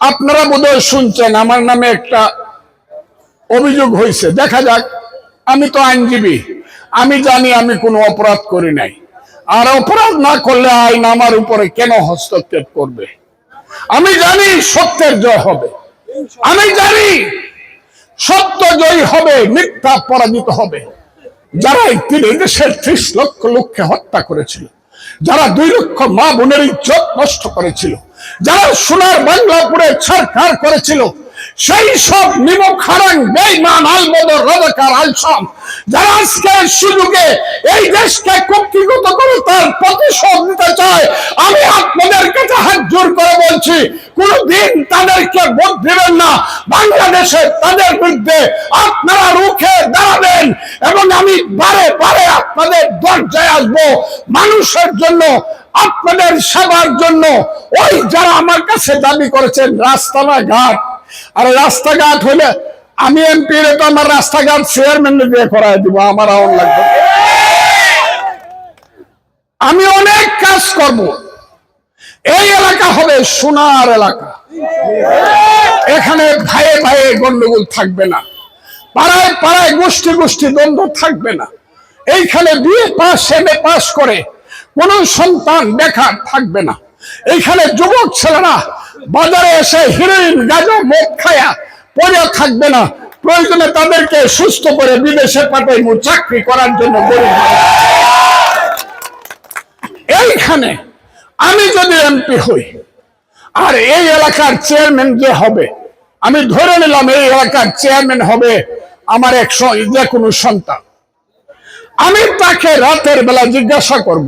আপনারা বোধহয় শুনছেন আমার নামে একটা অভিযোগ হয়েছে। দেখা যাক, আমি তো আইনজীবী, আমি জানি আমি কোনো অপরাধ করি নাই। আর অপরাধ না করলে আইন আমার উপরে কেন হস্তক্ষেপ করবে? আমি জানি সত্যের জয় হবে, আমি জানি সত্য জয়ী হবে, মিথ্যা পরাজিত হবে। যারা এই দেশের 30 লক্ষ লোককে হত্যা করেছিল, যারা 2 লক্ষ মা বোনের ইজ্জত নষ্ট করেছিল, যারা সোনার বাংলাপুরে ছাড়খাড় করেছিল, সেই সব নিমক হারাং বেঈমান আলবদর রাজাকার আলসাম যারা আজকের সুযোগে এই দেশকে কুক্ষিগত করে তার প্রতিশোধ নিতে চায়, আমি আপনাদের কাছে হাত জোর করে বলছি, কোনদিন তাদেরকে ভোট দেবেন না। বাংলাদেশে তাদের বিরুদ্ধে আপনারা রুখে দাঁড়াবেন এবং আমি বারে বারে আপনাদের দরজায় আসবো মানুষের জন্য, আপনাদের সেবার জন্য। ওই যারা আমার কাছে দাবি করেছেন রাস্তাঘাট, আর রাস্তাঘাট হলে আমি এমপি রে তো আমার রাস্তাঘাট চেয়ারম্যান দিয়ে করাই দিব, আমার আওয়াজ লাগবে। আমি অনেক কাজ করব। এই এলাকা হবে সোনার এলাকা, এখানে ভাইয়ে ভাইয়ে গন্ডগোল থাকবে না, পাড়ায় পাড়ায় গোষ্ঠী গোষ্ঠী দ্বন্দ্ব থাকবে না। এইখানে বিএ পাস এমএ পাস করে কোন সন্তান বেকার থাকবে না। এইখানে যুবক ছেলেরা বাজারে এসে হিরোইন গাঁজা মদ খায়া পড়ে থাকবে না। প্রয়োজনে তাদেরকে সুস্থ করে বিদেশে পাঠাইব চাকরি করার জন্য। এইখানে আমি যদি এমপি হই আর এই এলাকার চেয়ারম্যান যে হবে, আমি ধরে নিলাম এই এলাকার চেয়ারম্যান হবে আমার যে কোনো সন্তান, আমি তাকে রাতের বেলা জিজ্ঞাসা করব,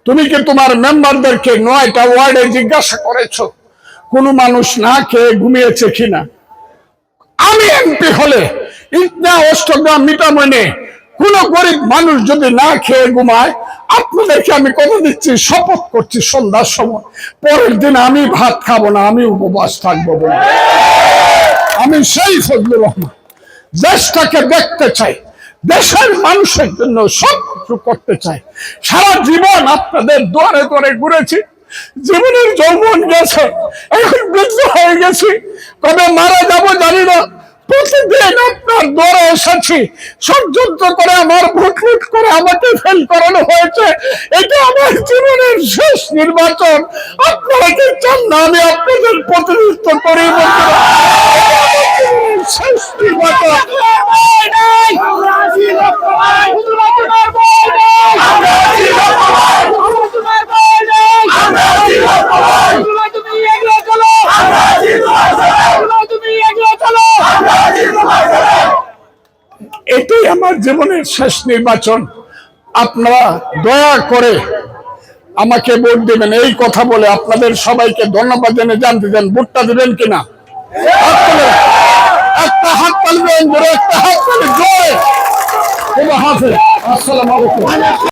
তুমি কি তোমার মেম্বারদেরকে 9টা ওয়ার্ডে জিজ্ঞাসা করেছো কোন মানুষ না খেয়ে ঘুমিয়েছে কিনা? আমি এমপি হলে ইটনা অষ্টগ্রাম মিটামনে কোন গরিব মানুষ যদি না খেয়ে ঘুমায়, আপনাদেরকে আমি কথা দিচ্ছি, শপথ করছি, সন্ধ্যার সময় পরের দিন আমি ভাত খাবো না, আমি উপবাস থাকবো। আমি সেই ফজলুর রহমান দেশটাকে দেখতে চাই, দেশের মানুষের জন্য সব কিছু করতে চাই। সারা জীবন আপনাদের দুয়ারে দুয়ারে ঘুরেছি, জীবনের যৌবন গেছে, এখন বৃদ্ধ হয়ে গেছি, কবে মারা যাবো জানি না। প্রতিদিন আপনার দৌড়ে এসেছি, ষড়যন্ত্র করে আমার ভোট লুট করে আমাকে ফেল করানো হয়েছে। এটা আমার জীবনের শেষ নির্বাচন। আপনারা কি চান না আমি আপনাদের প্রতিনিধিত্ব করি? শেষ নির্বাচন। এটাই আমার জীবনের শেষ নির্বাচন। আপনারা দয়া করে আমাকে ভোট দেবেন। এই কথা বলে আপনাদের সবাইকে ধন্যবাদ জানিয়ে জানতে চান ভোটটা দেবেন কিনা। একটা হাত তালবেন, একটা হাত তালে জয়। আসসালামু আলাইকুম।